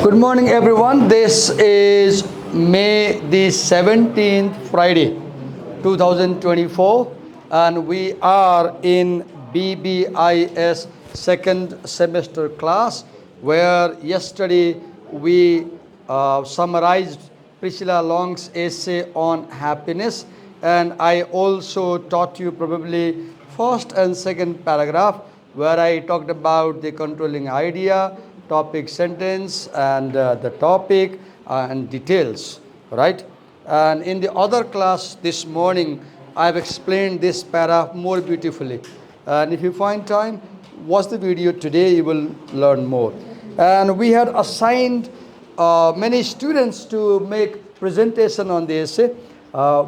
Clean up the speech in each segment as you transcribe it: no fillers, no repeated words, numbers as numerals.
Good morning, everyone. This is May the 17th, Friday, 2024, and we are in BBIS second semester class, where yesterday we summarized Priscilla Long's essay on happiness, and I also taught you probably first and second paragraph, where I talked about the controlling idea, topic sentence, and the topic and details, right? And in the other class this morning, I've explained this para more beautifully. And if you find time, watch the video today, you will learn more. And we had assigned many students to make presentation on the essay.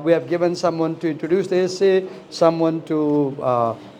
We have given someone to introduce the essay, someone to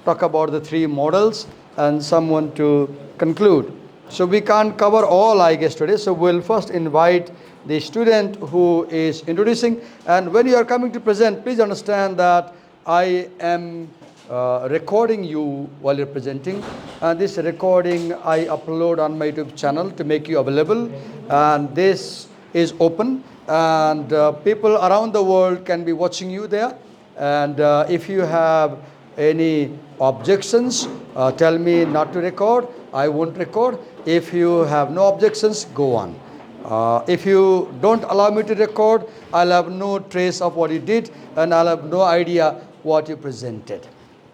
talk about the three models, and someone to conclude. So we can't cover all, I guess, today. So we'll first invite the student who is introducing. And when you are coming to present, please understand that I am recording you while you're presenting. And this recording I upload on my YouTube channel to make you available. And this is open. And people around the world can be watching you there. And if you have any objections, tell me not to record. I won't record. If you have no objections, go on. If you don't allow me to record, I'll have no trace of what you did, and I'll have no idea what you presented.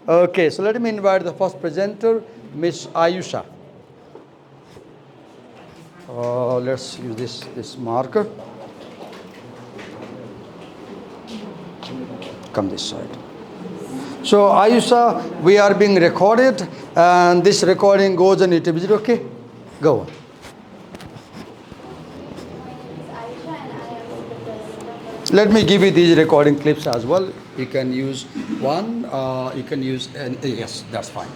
Okay, so let me invite the first presenter, Miss Ayusha. Let's use this marker. Come this side. So Ayusha, we are being recorded, and this recording goes on YouTube. Is it okay? Go on. Let me give you these recording clips as well. You can use one. You can use yes, that's fine.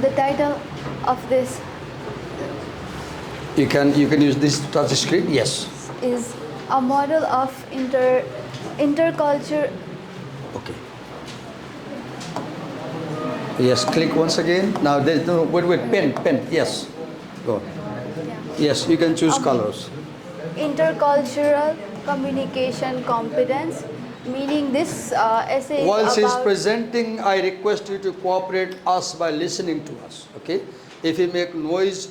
The title of this You can use this touch screen. Yes. is a model of interculture. Okay. Yes. Click once again. Now there's no wait. Pen. Yes. Go on. Yes. You can choose colors. Intercultural communication competence, meaning this essay While is she is about presenting, I request you to cooperate us by listening to us. Okay. If you make noise,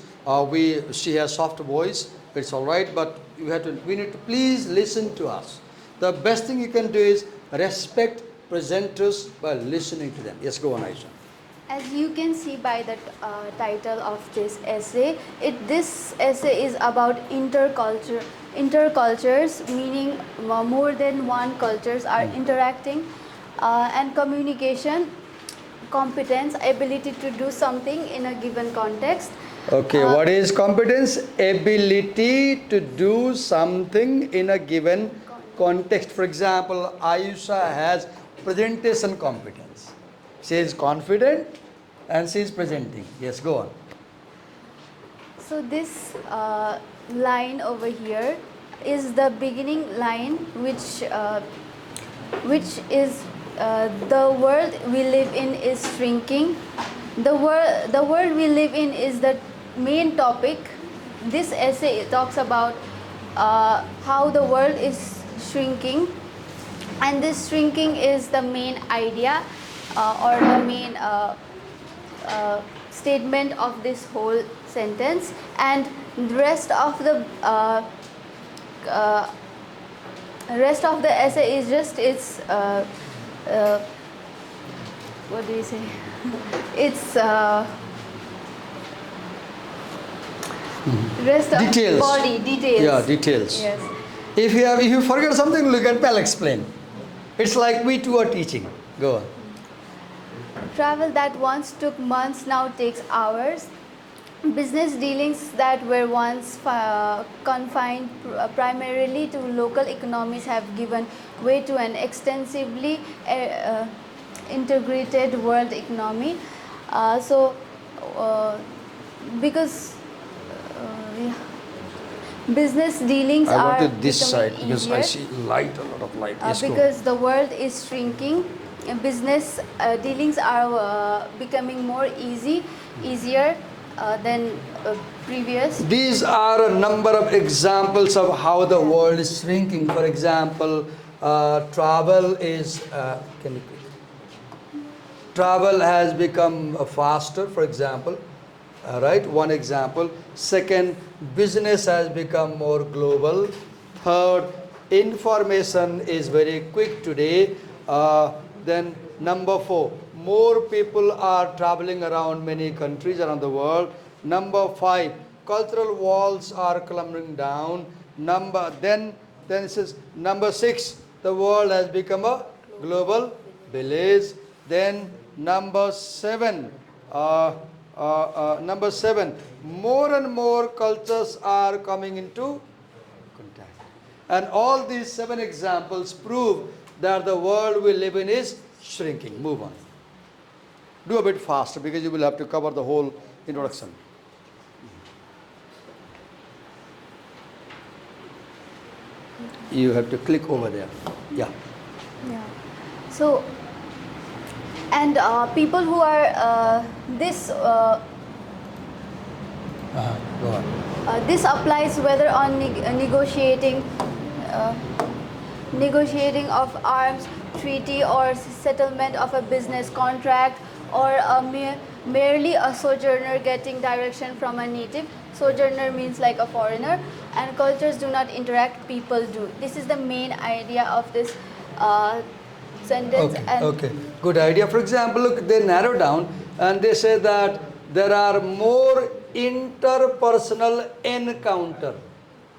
she has soft voice. It's all right, but we need to please listen to us. The best thing you can do is respect presenters by listening to them. Yes, go on, Aisha. As you can see by the title of this essay, this essay is about intercultures, meaning more than one cultures are interacting, and communication competence, ability to do something in a given context. Okay, what is competence? Ability to do something in a given context. For example, Ayusha has presentation competence. She is confident and she is presenting. Yes, go on. So this line over here is the beginning line, which is the world we live in is shrinking. The world we live in is the main topic. This essay talks about how the world is shrinking, and this shrinking is the main idea or the main statement of this whole sentence, and the rest of the essay is just its what do you say? It's rest of Details. Body details. Yeah, details. Yes. If you forget something, look at I'll explain. It's like we two are teaching. Go on. Travel that once took months now takes hours. Business dealings that were once confined primarily to local economies have given way to an extensively integrated world economy. Business dealings I are wanted this becoming side because easier I see light, a lot of light. Yes, go on. because the world is shrinking. Business dealings are becoming more easier than previous. These are a number of examples of how the world is shrinking. For example, travel is, can you click? Travel has become faster, for example, right? One example. Second, business has become more global. Third, information is very quick today. Then number four, more people are traveling around many countries around the world. Number five, cultural walls are crumbling down. Then it says number six, the world has become a global village. Then number seven, more and more cultures are coming into contact. And all these seven examples prove that the world we live in is shrinking. Move on. Do a bit faster because you will have to cover the whole introduction. You have to click over there. Yeah. Yeah. So, and people who are Go on. this applies whether on uh, negotiating of arms treaty or settlement of a business contract or merely a sojourner getting direction from a native. Sojourner means like a foreigner, and cultures do not interact, people do. This is the main idea of this sentence. Okay, And okay. Good idea. For example, look, they narrow down and they say that there are more interpersonal encounter.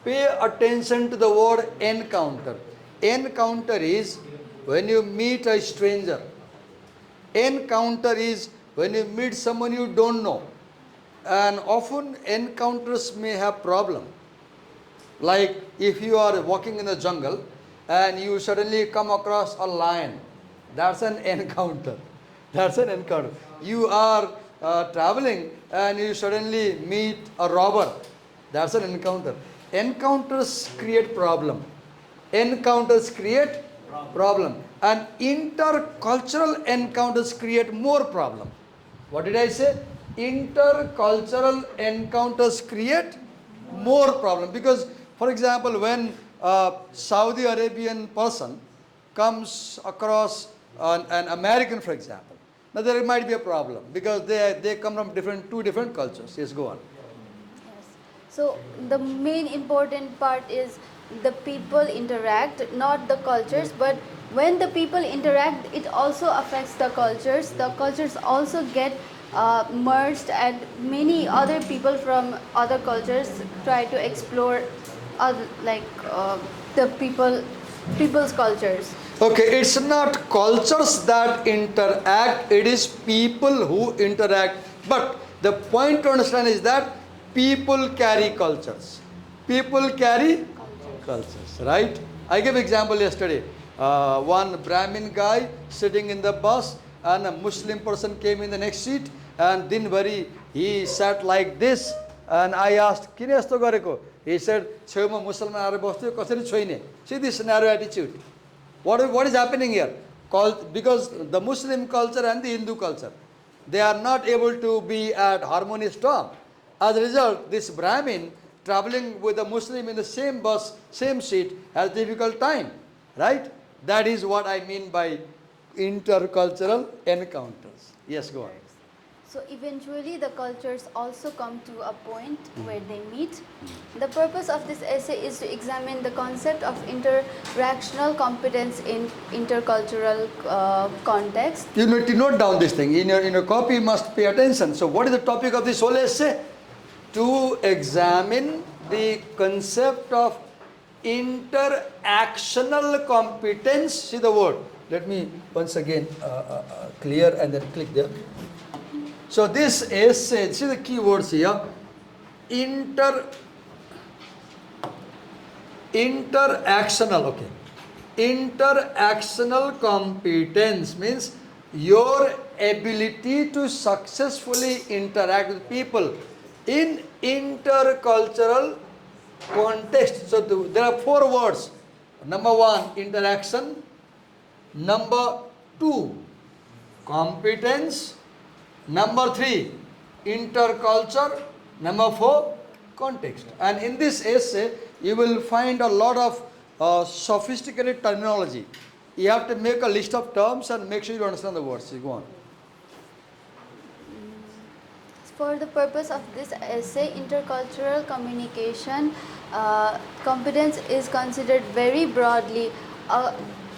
Pay attention to the word encounter. Encounter is when you meet a stranger. Encounter is when you meet someone you don't know. And often encounters may have problem. Like if you are walking in the jungle and you suddenly come across a lion, that's an encounter. That's an encounter. You are traveling and you suddenly meet a robber, that's an encounter. Encounters create problem. Encounters create problem. And intercultural encounters create more problem. What did I say? Intercultural encounters create more problem because, for example, when a Saudi Arabian person comes across an American, for example, now there might be a problem because they come from two different cultures. Yes, go on. yes. So the main important part is the people interact, not the cultures. But when the people interact, it also affects the cultures. The cultures also get merged, and many other people from other cultures try to explore other, like the people's cultures. Okay, it's not cultures that interact, it is people who interact. But the point to understand is that people carry cultures. People carry cultures, right? I gave example yesterday. One Brahmin guy sitting in the bus and a Muslim person came in the next seat and didn't worry. He sat like this and I asked, "Kine yasto gareko?" He said, "Chheuma Musliman aएर बस्थ्यो कसरी छोइने?" See this narrow attitude. What is happening here? Because the Muslim culture and the Hindu culture, they are not able to be at harmonious term. As a result, this Brahmin traveling with a Muslim in the same bus, same seat, has difficult time, right? That is what I mean by intercultural encounters. Yes, go on. So eventually the cultures also come to a point where they meet. The purpose of this essay is to examine the concept of interactional competence in intercultural context. You need to note down this thing. In your copy, you must pay attention. So what is the topic of this whole essay? To examine the concept of interactional competence. See the word. Let me once again clear and then click there. So this essay, see the keywords here. Interactional, okay. Interactional competence means your ability to successfully interact with people in intercultural context. So there are four words. Number one, interaction. Number two, competence. Number three, interculture. Number four, context. And in this essay, you will find a lot of sophisticated terminology. You have to make a list of terms and make sure you understand the words. You go on. For the purpose of this essay, intercultural communication, competence is considered very broadly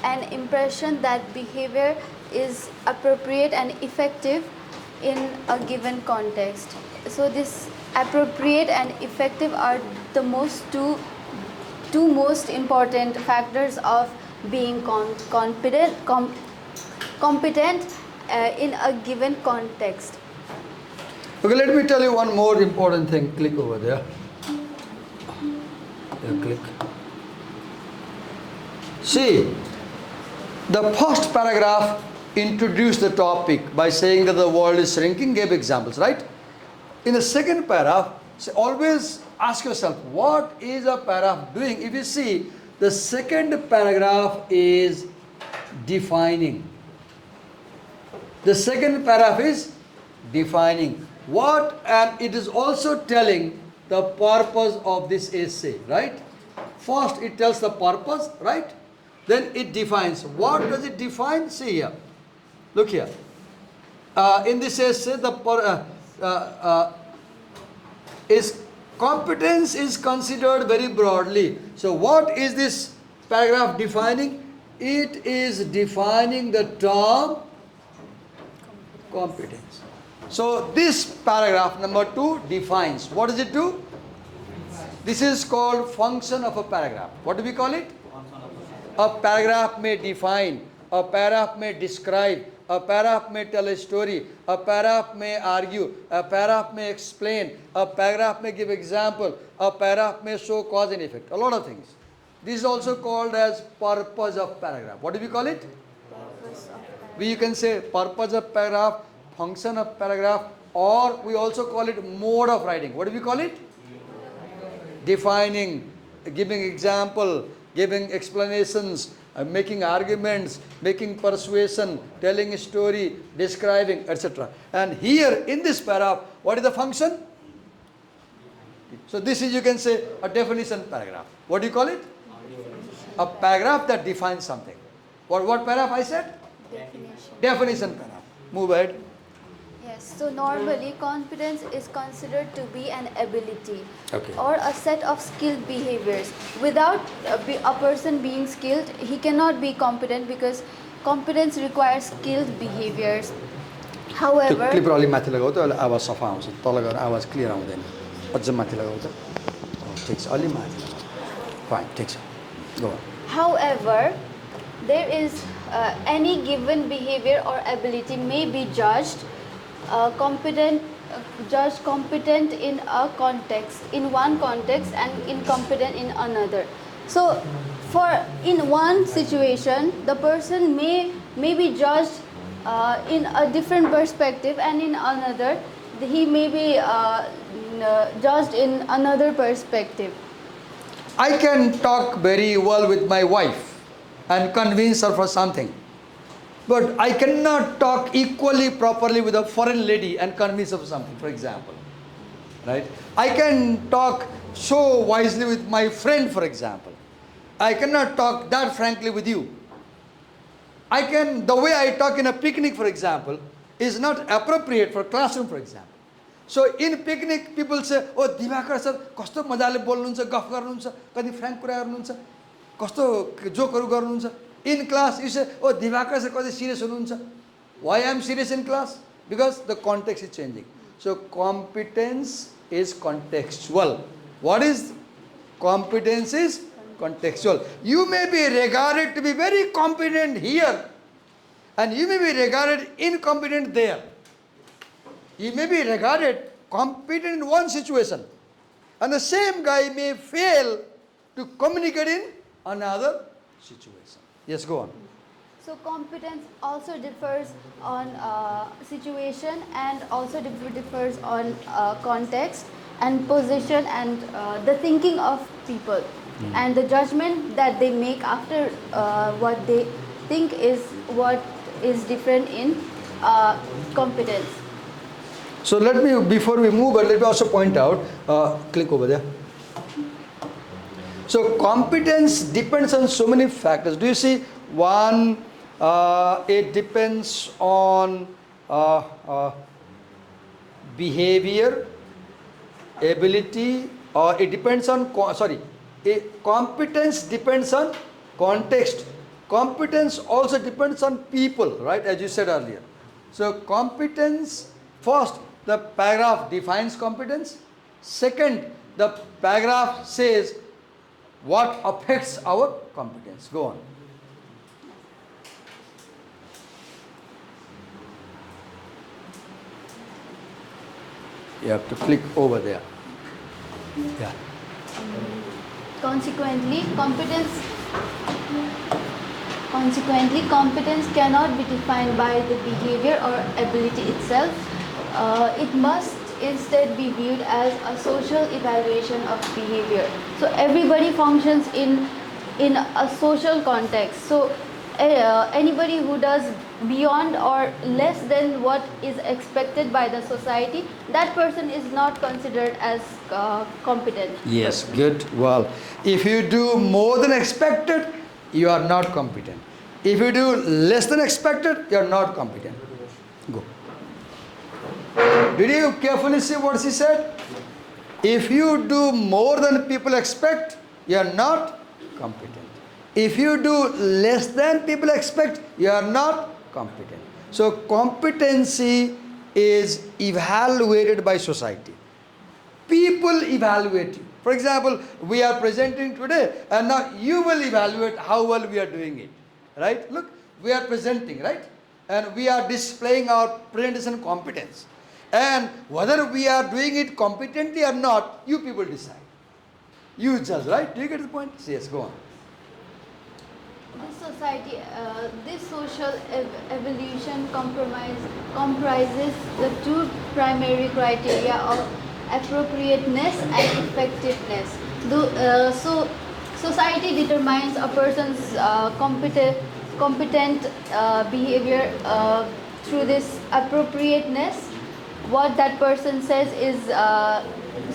an impression that behavior is appropriate and effective in a given context. So this appropriate and effective are the two most important factors of being competent in a given context. Okay, let me tell you one more important thing. Click over there. Click. See, the first paragraph introduced the topic by saying that the world is shrinking, gave examples, right? In the second paragraph, always ask yourself, what is a paragraph doing? If you see, the second paragraph is defining. The second paragraph is defining. What, and it is also telling the purpose of this essay, right? First it tells the purpose, right? Then it defines. What does it define? See here. Look here. In this essay, is competence is considered very broadly. So what is this paragraph defining? It is defining the term competence. So this paragraph number 2 defines. What does it do? This is called function of a paragraph. What do we call it? A paragraph may define, a paragraph may describe, a paragraph may tell a story, a paragraph may argue, a paragraph may explain, a paragraph may give example, a paragraph may show cause and effect. A lot of things. This is also called as purpose of paragraph. What do we call it? You can say purpose of paragraph, function of paragraph, or we also call it mode of writing. What do we call it? Defining, giving example, giving explanations, making arguments, making persuasion, telling a story, describing, etc. And here in this paragraph, what is the function? So this is, you can say, a definition paragraph. What do you call it? A paragraph that defines something. What paragraph I said? Definition paragraph. Move ahead. Yes, so normally competence is considered to be an ability Okay. or a set of skilled behaviors. Without a person being skilled, he cannot be competent because competence requires skilled behaviors. However, clipper अलि माथि लगाऊ त अहिले आवाज सफा आउँछ तल गएर आवाज क्लियर आउँदैन अझ माथि लगाऊ त ठिक छ अलि माथि फाइन ठिक छ गो however, there is any given behavior or ability may be judged competent in a context, in one context, and incompetent in another. So, in one situation, the person may be judged in a different perspective, and in another, he may be judged in another perspective. I can talk very well with my wife and convince her for something. But I cannot talk equally properly with a foreign lady and convince her for something, for example. Right? I can talk so wisely with my friend, for example. I cannot talk that frankly with you. The way I talk in a picnic, for example, is not appropriate for classroom, for example. So in picnic, people say, oh, Divakar sir, kasto majale bolnuncha, gaf garnuncha, kadi frank कुरा गर्नुहुन्छ, कस्तो जोकहरु गर्नुहुन्छ. In class, you say, oh, Divakar sir, kadi serious हुनुहुन्छ. Why I am serious in class? Because the context is changing. So competence is contextual. What is competence is contextual. You may be regarded to be very competent here, and you may be regarded incompetent there. You may be regarded competent in one situation, and the same guy may fail to communicate in another situation. Yes, go on. So competence also differs on situation and also differs on context, and position and the thinking of people and the judgment that they make after what they think is what is different in competence. So let me, before we move, let me also point out, click over there. So competence depends on so many factors. Do you see? One, it depends on behavior, ability, or it depends on, competence depends on context. Competence also depends on people, right, as you said earlier. So competence, first, the paragraph defines competence. Second, the paragraph says what affects our competence. Go on. You have to click over there. Yeah. Consequently, competence cannot be defined by the behavior or ability itself. It must instead be viewed as a social evaluation of behavior. So everybody functions in a social context. So anybody who does beyond or less than what is expected by the society, that person is not considered as competent. Yes, good. Well, if you do more than expected, you are not competent. If you do less than expected, you are not competent. Go. Did you carefully see what she said? If you do more than people expect, you are not competent. If you do less than people expect, you are not competent. So competency is evaluated by society. People evaluate you. For example, we are presenting today, and now you will evaluate how well we are doing it. Right? Look, we are presenting, right? And we are displaying our presentation competence. And whether we are doing it competently or not, you people decide. You judge, right? Do you get the point? Yes, go on. This social evolution comprises the two primary criteria of appropriateness and effectiveness. So society determines a person's competent behavior through this appropriateness. What that person says is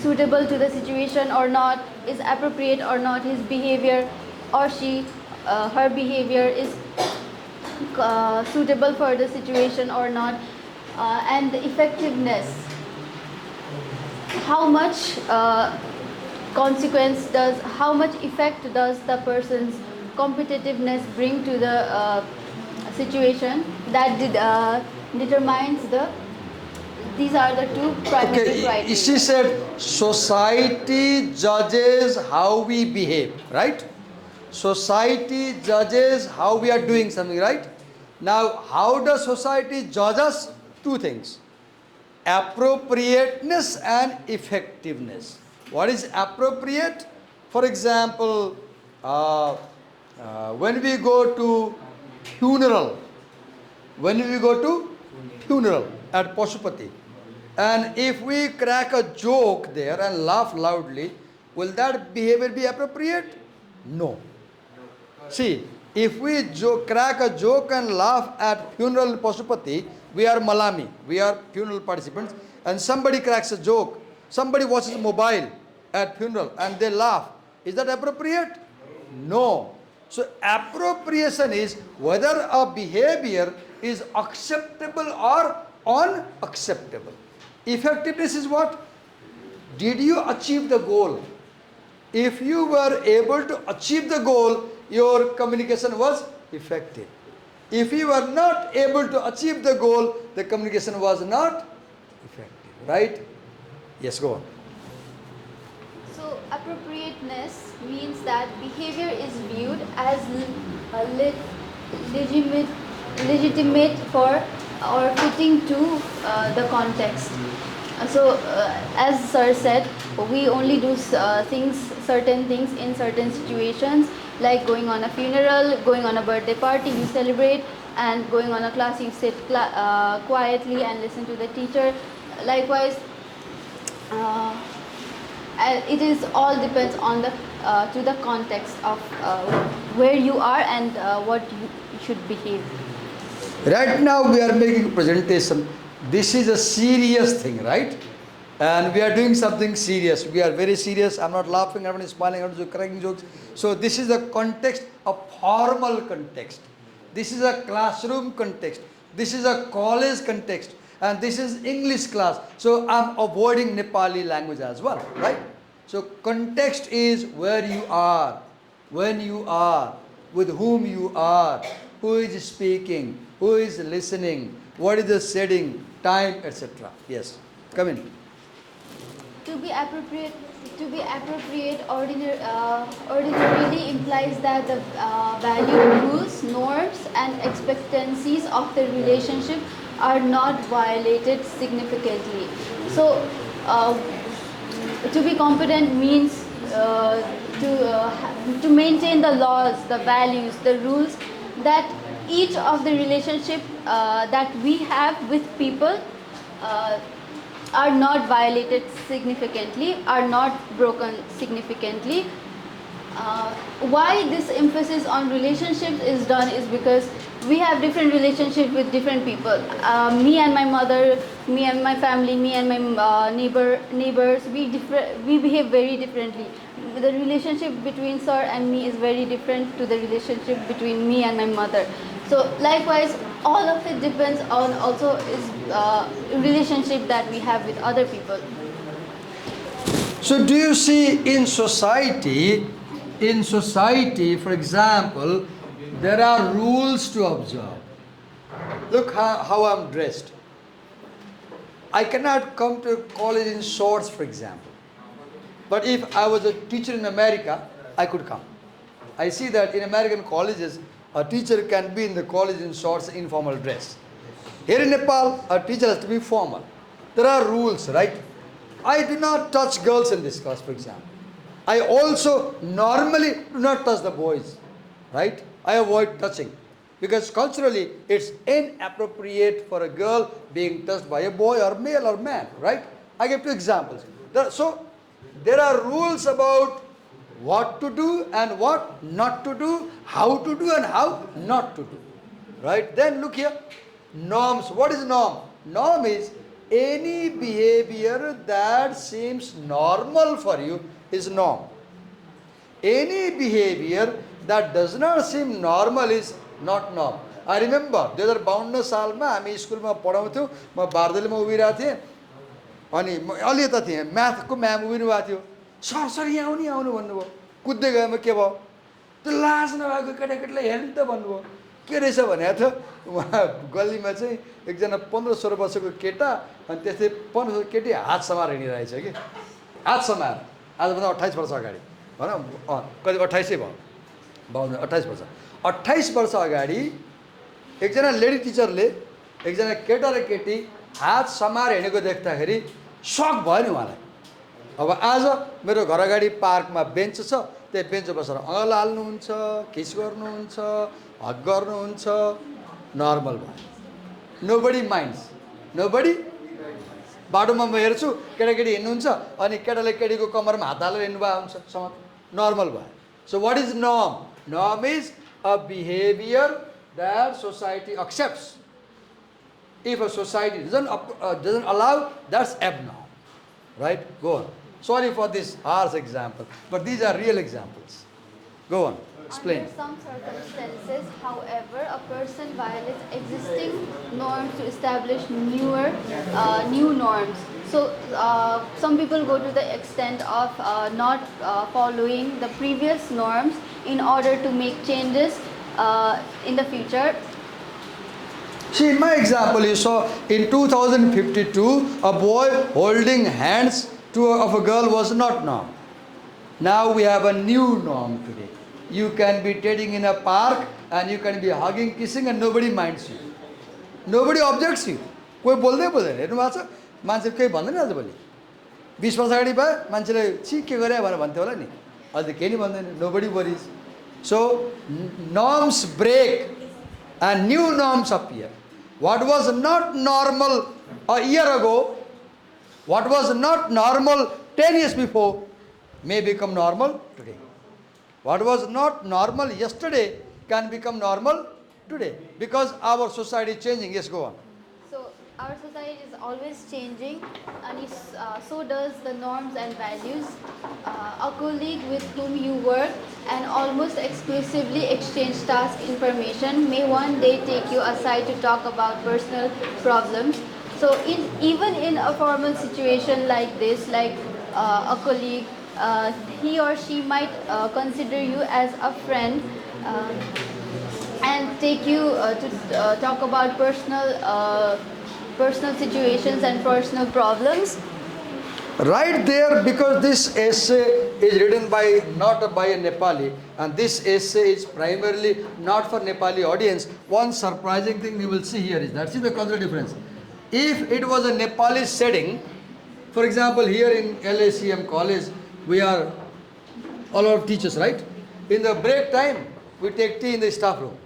suitable to the situation or not, is appropriate or not, his behavior or her behavior is suitable for the situation or not, and the effectiveness, how much how much effect does the person's competitiveness bring to the situation, that determines these are the two primary criteria. She said society judges how we behave, right? Society judges how we are doing something, right? Now, how does society judge us? Two things: appropriateness and effectiveness. What is appropriate? For example, when we go to funeral, at Pashupati, and if we crack a joke there and laugh loudly, will that behavior be appropriate? No. See, if we crack a joke and laugh at funeral in Pashupati, we are malami, we are funeral participants, and somebody cracks a joke, somebody watches mobile at funeral and they laugh. Is that appropriate? No. So appropriation is whether a behavior is acceptable or unacceptable. Effectiveness is what? Did you achieve the goal? If you were able to achieve the goal, your communication was effective. If you were not able to achieve the goal, the communication was not effective. Right? Yes, go on. So appropriateness means that behavior is viewed as legitimate for or fitting to the context. So as sir said, we only do certain things in certain situations, like going on a funeral, going on a birthday party, you celebrate, and going on a class, you sit quietly and listen to the teacher. Likewise, It is all depends on the to the context of where you are and what you should behave. Right now we are making a presentation. This is a serious thing, right? And we are doing something serious. We are very serious. I'm not laughing, I'm not smiling, I'm not cracking jokes. So this is a context, a formal context. This is a classroom context. This is a college context. And this is English class. So I'm avoiding Nepali language as well, right? So context is where you are, when you are, with whom you are, who is speaking, who is listening, what is the setting, time, etc. Yes, come in. To be appropriate ordinarily implies that the value, rules, norms, and expectancies of the relationship are not violated significantly. So, to be competent means to maintain the laws, the values, the rules that each of the relationship that we have with people are not violated significantly, are not broken significantly. Why this emphasis on relationships is done is because we have different relationships with different people. Me and my mother, me and my family, me and my neighbors, we behave very differently. The relationship between sir and me is very different to the relationship between me and my mother. So likewise, all of it depends on also is relationship that we have with other people. So do you see in society, for example, there are rules to observe. Look how I'm dressed. I cannot come to college in shorts, for example. But if I was a teacher in America, I could come. I see that in American colleges, a teacher can be in the college in shorts, informal dress. Here in Nepal, a teacher has to be formal. There are rules, right? I do not touch girls in this class, for example. I also normally do not touch the boys, right? I avoid touching. Because culturally, it's inappropriate for a girl being touched by a boy or male or man, right? I give two examples. So, there are rules about what to do and what not to do, how to do and how not to do, right? Then look here, norms. What is norm? Norm is any behavior that seems normal for you is norm. Any behavior that does not seem normal is not norm. I remember 2052 सालमा हामी स्कुलमा पढाउँथ्यौँ, म बारदलीमा उभिरहेको थिएँ अनि अलि यता थिएँ, म्याथको ma'am उभिनु भएको थियो, सर सर यहाँ आउनु भन्नुभयो, कुद्दै गएमा के भयो, त्यो लाज नभएको केटाकेटीलाई हेर्नु त भन्नुभयो, के रहेछ भनेको थियो, उहाँ गल्लीमा चाहिँ एकजना 15-16 वर्षको केटा अनि त्यस्तै 15 वर्षको केटी हात समाएर हिँडिरहेछ कि, हात समाएर, आजभन्दा 28 वर्ष अगाडि भनौँ, कति 28 भयो, 28 वर्ष, 28 वर्ष अगाडि एकजना लेडी टिचरले एकजना केटा र केटी हात समाएर हिँडेको देख्दाखेरि सक भयो नि उहाँलाई। अब आज मेरो घर अगाडि पार्कमा बेन्च छ, त्यही बेन्च बसेर अँगल हाल्नुहुन्छ, किस गर्नुहुन्छ, हग गर्नुहुन्छ, नर्मल भयो, नोबडी माइन्ड्स, नोबडी। बाटोमा म हेर्छु केटाकेटी हिँड्नुहुन्छ अनि केटाले केटीको कमरमा हात हालेर हिँड्नुभएको हुन्छ, समात, नर्मल भयो। सो वाट इज नर्म? नर्म is a behavior that society accepts. If a society doesn't allow, that's abnormal, right? Go on. Sorry for this harsh example, but these are real examples. Go on, explain. Under some circumstances, however, a person violates existing norms to establish new norms. So some people go to the extent of not following the previous norms in order to make changes in the future. See, in my example, you saw in 2052, a boy holding hands of a girl was not norm. Now we have a new norm today. You can be dating in a park and you can be hugging, kissing and nobody minds you. Nobody objects you. कोही बोल्दै बोल्दैन, हेर्नु भएको छ, मान्छे केही भन्दैन आजभोलि। 20 वर्ष अगाडि भए मान्छेले छि के गरे भनेर भन्थ्यो होला नि, अहिले त केही नि भन्दैन, nobody worries. So norms break and new norms appear. What was not normal a year ago, what was not normal 10 years before may become normal today. What was not normal yesterday can become normal today because our society is changing. Yes, go on. So our society is always changing, and so does the norms and values. A colleague with whom you work and almost exclusively exchange task information may one day take you aside to talk about personal problems. So even in a formal situation like this, like a colleague, he or she might consider you as a friend. And take you to talk about personal situations and personal problems. Right there, because this essay is written by not by a Nepali, and this essay is primarily not for Nepali audience. One surprising thing you will see here is that, see the cultural difference. If it was a Nepali setting, for example, here in LACM college, we are all our teachers, right? In the break time, we take tea in the staff room,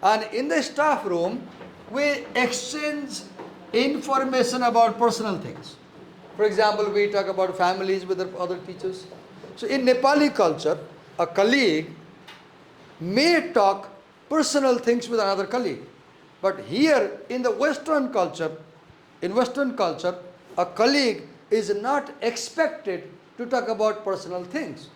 and in the staff room, we exchange information about personal things. For example, we talk about families with the other teachers. So in Nepali culture, a colleague may talk personal things with another colleague. But here in the Western culture, a colleague is not expected to talk about personal things.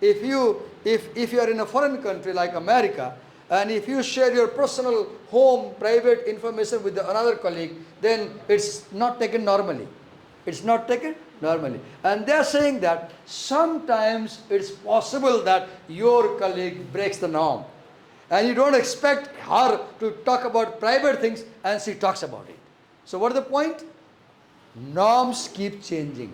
If you are in a foreign country like America, and if you share your personal home private information with another colleague, then it's not taken normally. It's not taken normally. And they are saying that sometimes it's possible that your colleague breaks the norm. And you don't expect her to talk about private things, and she talks about it. So what is the point? Norms keep changing.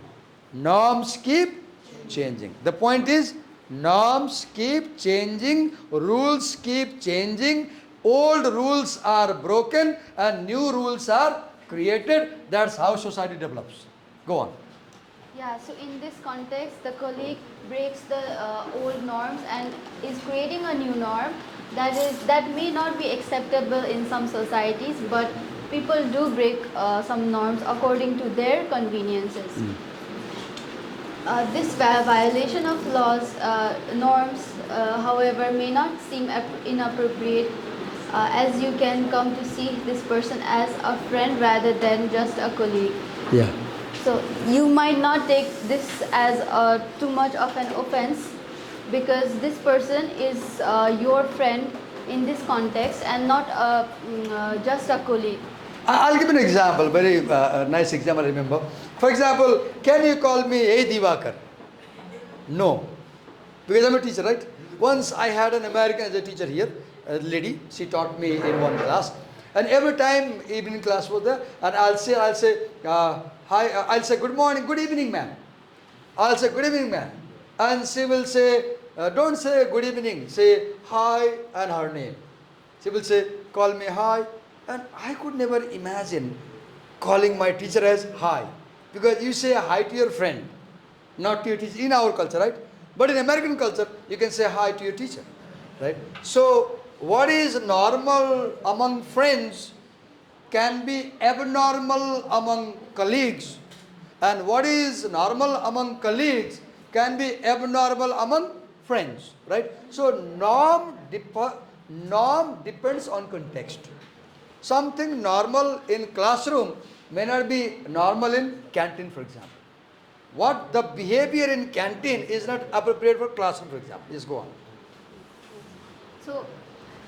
Norms keep changing. The point is, norms keep changing, rules keep changing, old rules are broken and new rules are created. That's how society develops. Go on. Yeah, so in this context, the colleague breaks the old norms and is creating a new norm that may not be acceptable in some societies, but people do break some norms according to their conveniences. This violation of laws, norms, however, may not seem inappropriate, as you can come to see this person as a friend rather than just a colleague. Yeah. So you might not take this as too much of an offense, because this person is your friend in this context and not just a colleague. I'll give an example, very nice example I remember. For example, can you call me Hey Divakar? No, because I'm a teacher, right? Once I had an American as a teacher here, a lady, she taught me in one class. And every time evening class was there, and I'll say, hi, I'll say, good morning, good evening, ma'am. I'll say, good evening, ma'am. And she will say, don't say good evening, say hi and her name. She will say, call me hi. And I could never imagine calling my teacher as hi. Because you say hi to your friend, not to your teacher, in our culture, right? But in American culture, you can say hi to your teacher, right? So, what is normal among friends can be abnormal among colleagues, and what is normal among colleagues can be abnormal among friends, right? So norm depends on context. Something normal in classroom may not be normal in canteen, for example. What the behavior in canteen is not appropriate for classroom, for example. Just go on. So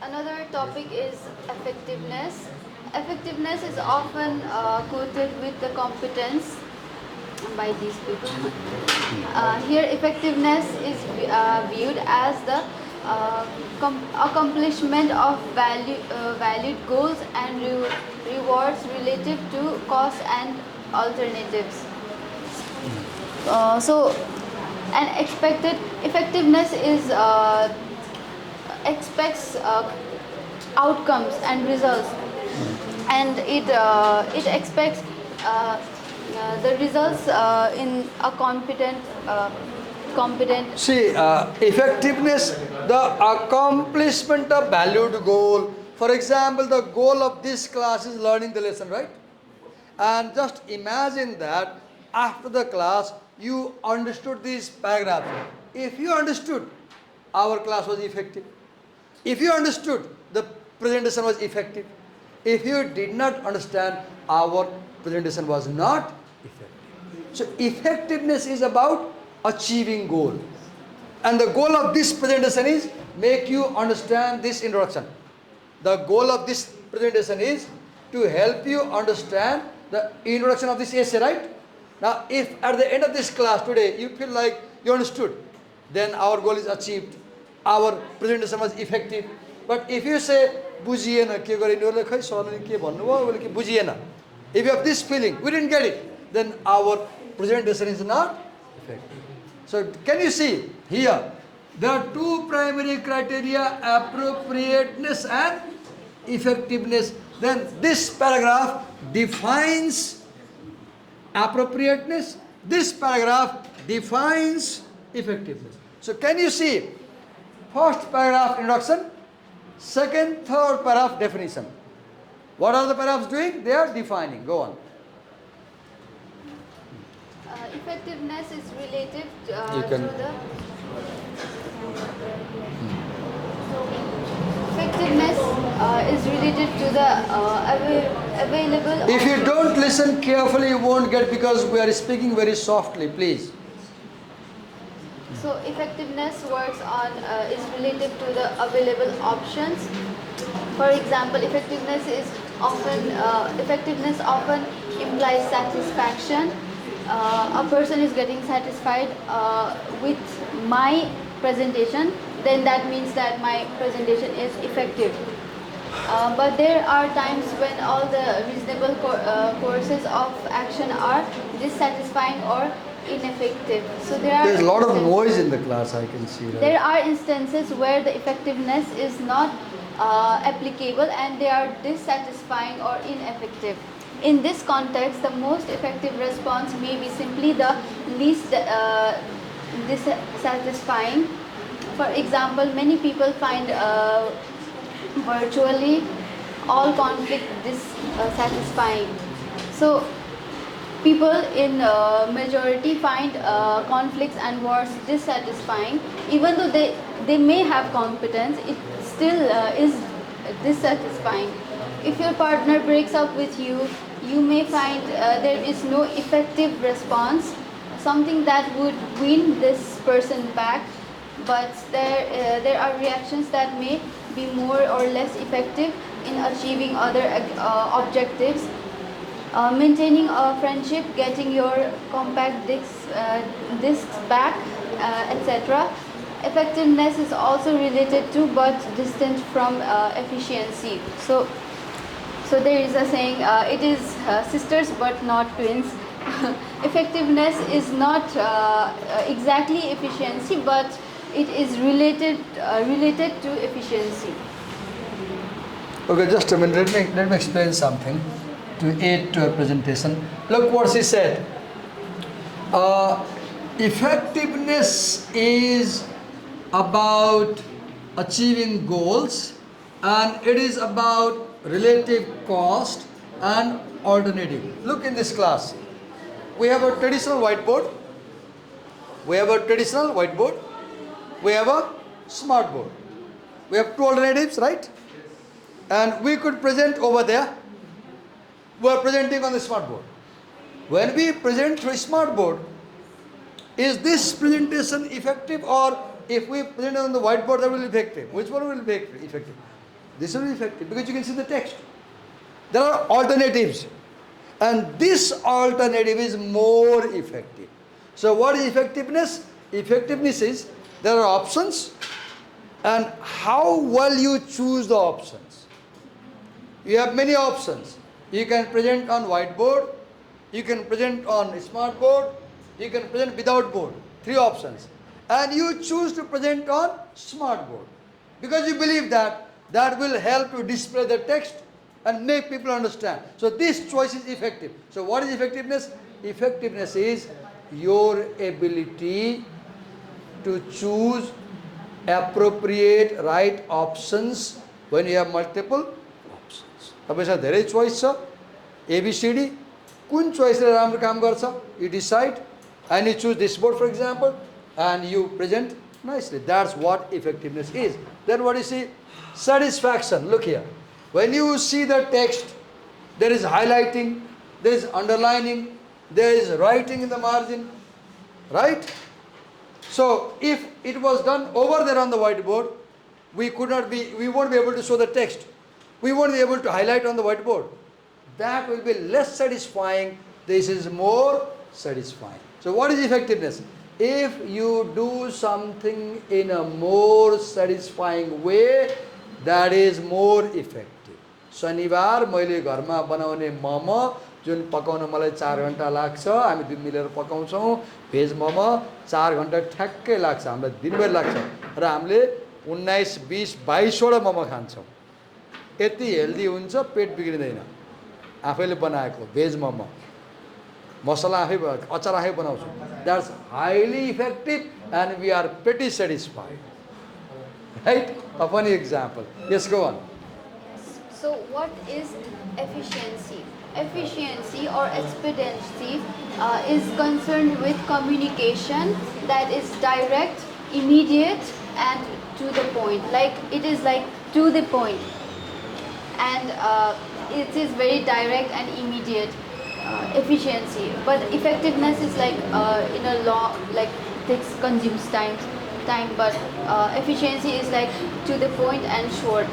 another topic is effectiveness. Effectiveness is often quoted with the competence by these people. Here, effectiveness is viewed as the accomplishment of valid goals and rewards relative to costs and alternatives. So, an expected effectiveness is expects outcomes and results, and it expects the results in a competent. See, effectiveness, the accomplishment of valued goal. For example, the goal of this class is learning the lesson, right? And just imagine that after the class, you understood this paragraph. If you understood, our class was effective. If you understood, the presentation was effective. If you did not understand, our presentation was not effective. So effectiveness is about achieving goal. And the goal of this presentation is make you understand this introduction. The goal of this presentation is to help you understand the introduction of this essay, right? Now, if at the end of this class today you feel like you understood, then our goal is achieved. Our presentation was effective. But if you say, बुझिएन के गरिनु होला खै सरले के भन्नुभयो भने के बुझिएन, if you have this feeling we didn't get it, then our presentation is not effective. So can you see here there are two primary criteria, appropriateness and effectiveness. Then this paragraph defines appropriateness, this paragraph defines effectiveness. So can you see first paragraph introduction, second, third paragraph definition. What are the paragraphs doing? They are defining. Go on. Effectiveness is related You to can- the effectiveness is related to the available. If you don't listen carefully, you won't get, because we are speaking very softly, please. So effectiveness works on is related to the available options. For example, effectiveness often implies satisfaction. A person is getting satisfied with my presentation, then that means that my presentation is effective. But there are times when all the reasonable courses of action are dissatisfying or ineffective. So There's a lot of noise in the class, I can see. there Right? are instances where the effectiveness is not applicable and they are dissatisfying or ineffective. In this context, the most effective response may be simply the least dissatisfying. For example, many people find virtually all conflict dissatisfying. So people in majority find conflicts and wars dissatisfying. Even though they may have competence, it still is dissatisfying. If your partner breaks up with you, you may find there is no effective response, something that would win this person back, but there are reactions that may be more or less effective in achieving other objectives. Maintaining a friendship, getting your compact discs back, etc. Effectiveness is also related to but distant from efficiency. So there is a saying, it is sisters but not twins. Effectiveness is not exactly efficiency, but it is related to efficiency. Okay, just a minute. Let me explain something to aid to a presentation. Look what she said. Effectiveness is about achieving goals, and it is about relative cost and alternative. Look in this class. We have a traditional whiteboard. We have a traditional whiteboard. We have a smart board. We have two alternatives, right? And we could present over there. We are presenting on the smart board. When we present through smart board, is this presentation effective, or if we present on the whiteboard, that will be effective? Which one will be effective? This will be effective because you can see the text. There are alternatives, and this alternative is more effective. So what is effectiveness? Effectiveness is there are options, and how well you choose the options. You have many options. You can present on whiteboard, you can present on smart board, you can present without board. Three options. And you choose to present on smart board because you believe that that will help to display the text and make people understand. So this choice is effective. So what is effectiveness? Effectiveness is your ability to choose appropriate right options when you have multiple options. तपाईसँग धेरै choice छ, ABCD, कुन choice ले राम्रो काम गर्छ? You decide and you choose this board, for example, and you present nicely. That's what effectiveness is. Then what you see? Satisfaction. Look here. When you see the text, there is highlighting, there is underlining, there is writing in the margin, right? So if it was done over there on the whiteboard, we won't be able to show the text. We won't be able to highlight on the whiteboard. That will be less satisfying. This is more satisfying. So what is effectiveness? If you do something in a more satisfying way, that is more effective. शनिबार मैले घरमा बनाउने मोमो जुन पकाउन मलाई 4 घण्टा लाग्छ, हामी दुई मिलेर पकाउँछौँ, भेज मोमो 4 घण्टा ठ्याक्कै लाग्छ, हामीलाई दिनभर लाग्छ र हामीले 19, 20, 22 वटा मोमो खान्छौँ। यति हेल्दी हुन्छ, पेट बिग्रिँदैन। आफैले बनाएको भेज मोमो, मसला आफै अचार आफै बनाउँछु। That's highly effective and we are pretty satisfied. Right? A funny example. Yes, go on. So what is efficiency? Efficiency or expediency is concerned with communication that is direct, immediate, and to the point. Like it is like to the point, and it is very direct and immediate. Efficiency, but effectiveness is like in a long, like takes consumes time, but efficiency is like to the point and short.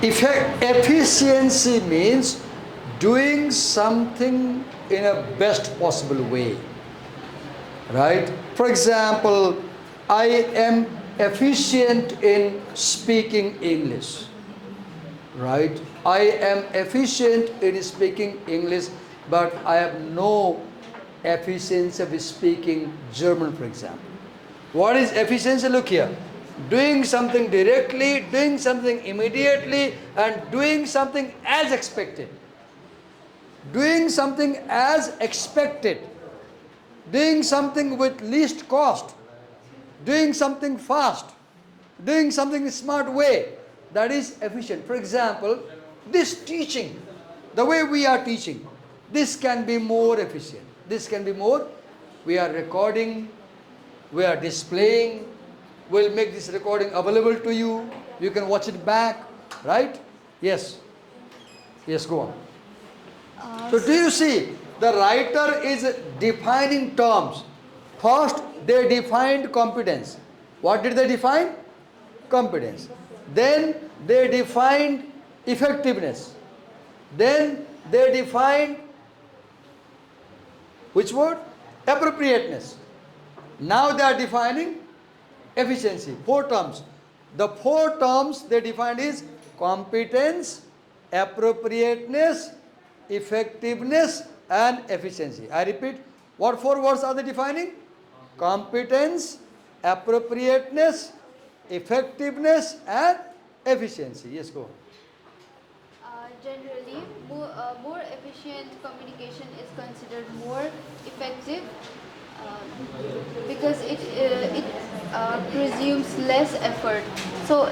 Efficiency means doing something in a best possible way, right? For example, I am efficient in speaking English, right? I am efficient in speaking English, but I have no efficiency of speaking German, for example. What is efficiency? Look here. Doing something directly, doing something immediately, and doing something as expected. Doing something as expected. Doing something with least cost. Doing something fast. Doing something in a smart way. That is efficient. For example, this teaching, the way we are teaching, this can be more efficient. This can be more. We are recording, we are displaying, we'll make this recording available to you. You can watch it back, right? Yes. Yes, go on. So do you see? The writer is defining terms. First, they defined competence. What did they define? Competence. Then they defined effectiveness. Then they defined which word? Appropriateness. Now they are defining efficiency. 4 terms. The 4 terms they defined is competence, appropriateness, effectiveness, and efficiency. I repeat, what 4 words are they defining? Competence, appropriateness, effectiveness, and efficiency. Yes, go on. Generally, more efficient communication is considered more effective because it presumes less effort. So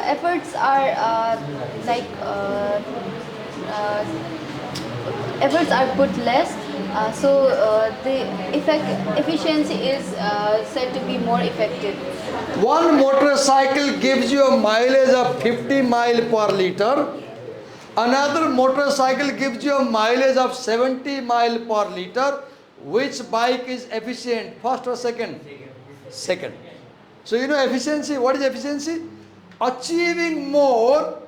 efforts are efforts are put less. So the efficiency is said to be more effective. One motorcycle gives you a mileage of 50 miles per liter. Another motorcycle gives you a mileage of 70 miles per liter. Which bike is efficient? First or second? Second. So you know efficiency. What is efficiency? Achieving more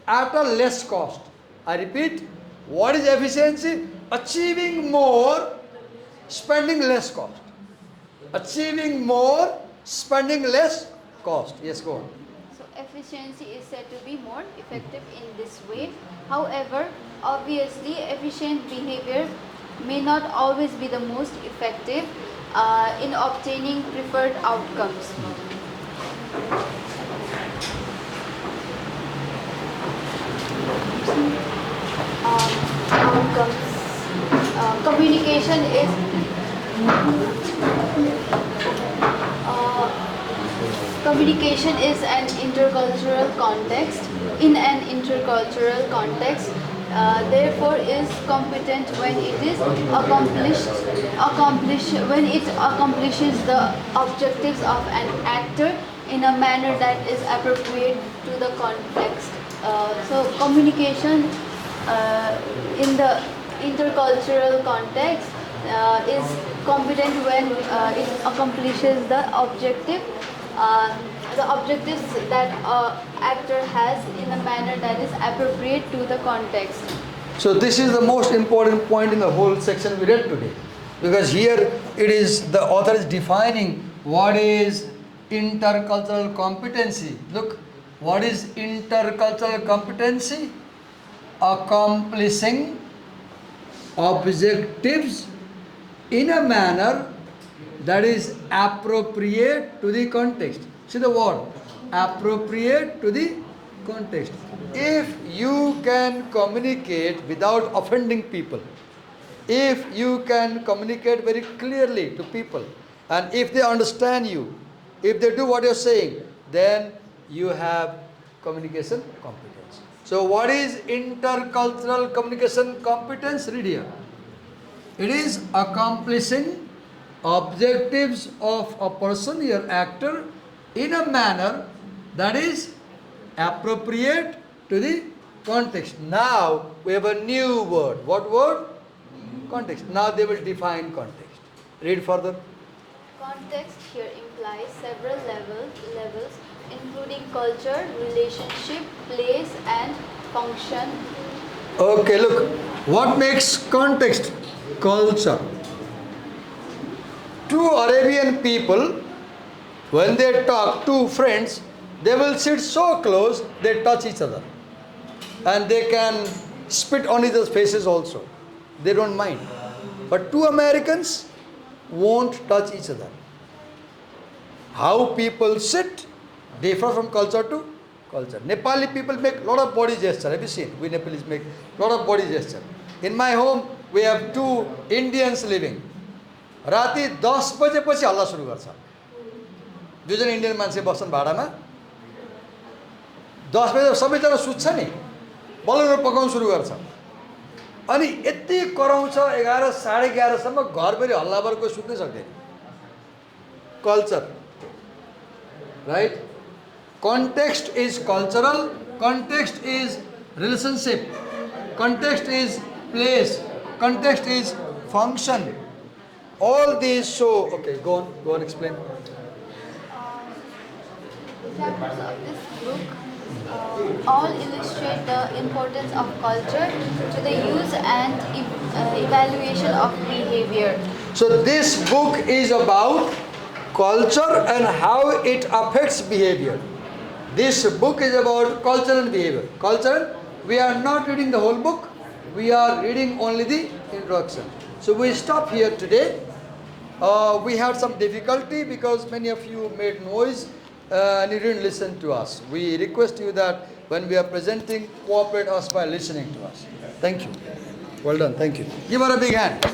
at a less cost. I repeat. What is efficiency? Achieving more, spending less cost. Achieving more, spending less cost. Yes, go on. So efficiency is said to be more effective in this way. However, obviously efficient behavior may not always be the most effective in obtaining preferred outcomes. Communication is Communication is an intercultural context. In an intercultural context, therefore, is competent when it is when it accomplishes the objectives of an actor in a manner that is appropriate to the context. So, communication in the intercultural context is competent when it accomplishes the objectives that actor has in a manner that is appropriate to the context. So this is the most important point in the whole section we read today. Because here it is, the author is defining what is intercultural competency. Look, what is intercultural competency? Accomplishing objectives in a manner that is appropriate to the context. See the word, appropriate to the context. If you can communicate without offending people, if you can communicate very clearly to people, and if they understand you, if they do what you're saying, then you have communication competence. So what is intercultural communication competence? Read here. It is accomplishing objectives of a person, your actor, in a manner that is appropriate to the context. Now we have a new word. What word? Context. Now they will define context. Read further. Context here implies several levels including culture, relationship, place and function. Okay, look. What makes context? Culture. Two Arabian people, when they talk, two friends, they will sit so close, they touch each other. And they can spit on each other's faces also. They don't mind. But two Americans won't touch each other. How people sit differ from culture to culture. Nepali people make a lot of body gesture. Have you seen? We Nepalis make a lot of body gesture. In my home, we have two Indians living. राति 10 बजेपछि हल्ला सुरु गर्छ. दुईजना Indian मान्छे बस्छन् भाडामा. 10 बजे सबैजना सुत्छ नि. बलुन पकाउन सुरु गर्छ. अनि यति कराउँछ 11 11:30 सम्म घरभरि हल्लाबर कोही सुत्नै सक्दैन. Culture. Right? Context is cultural. Context is relationship. Context is place. Context is function. All these show. Okay, go on, explain. Chapters of this book all illustrate the importance of culture to the use and evaluation of behavior. So this book is about culture and how it affects behavior. This book is about culture and behavior. Culture, we are not reading the whole book. We are reading only the introduction. So we stop here today. We had some difficulty because many of you made noise and you didn't listen to us. We request you that when we are presenting, cooperate us by listening to us. Thank you. Well done. Thank you. Give her a big hand.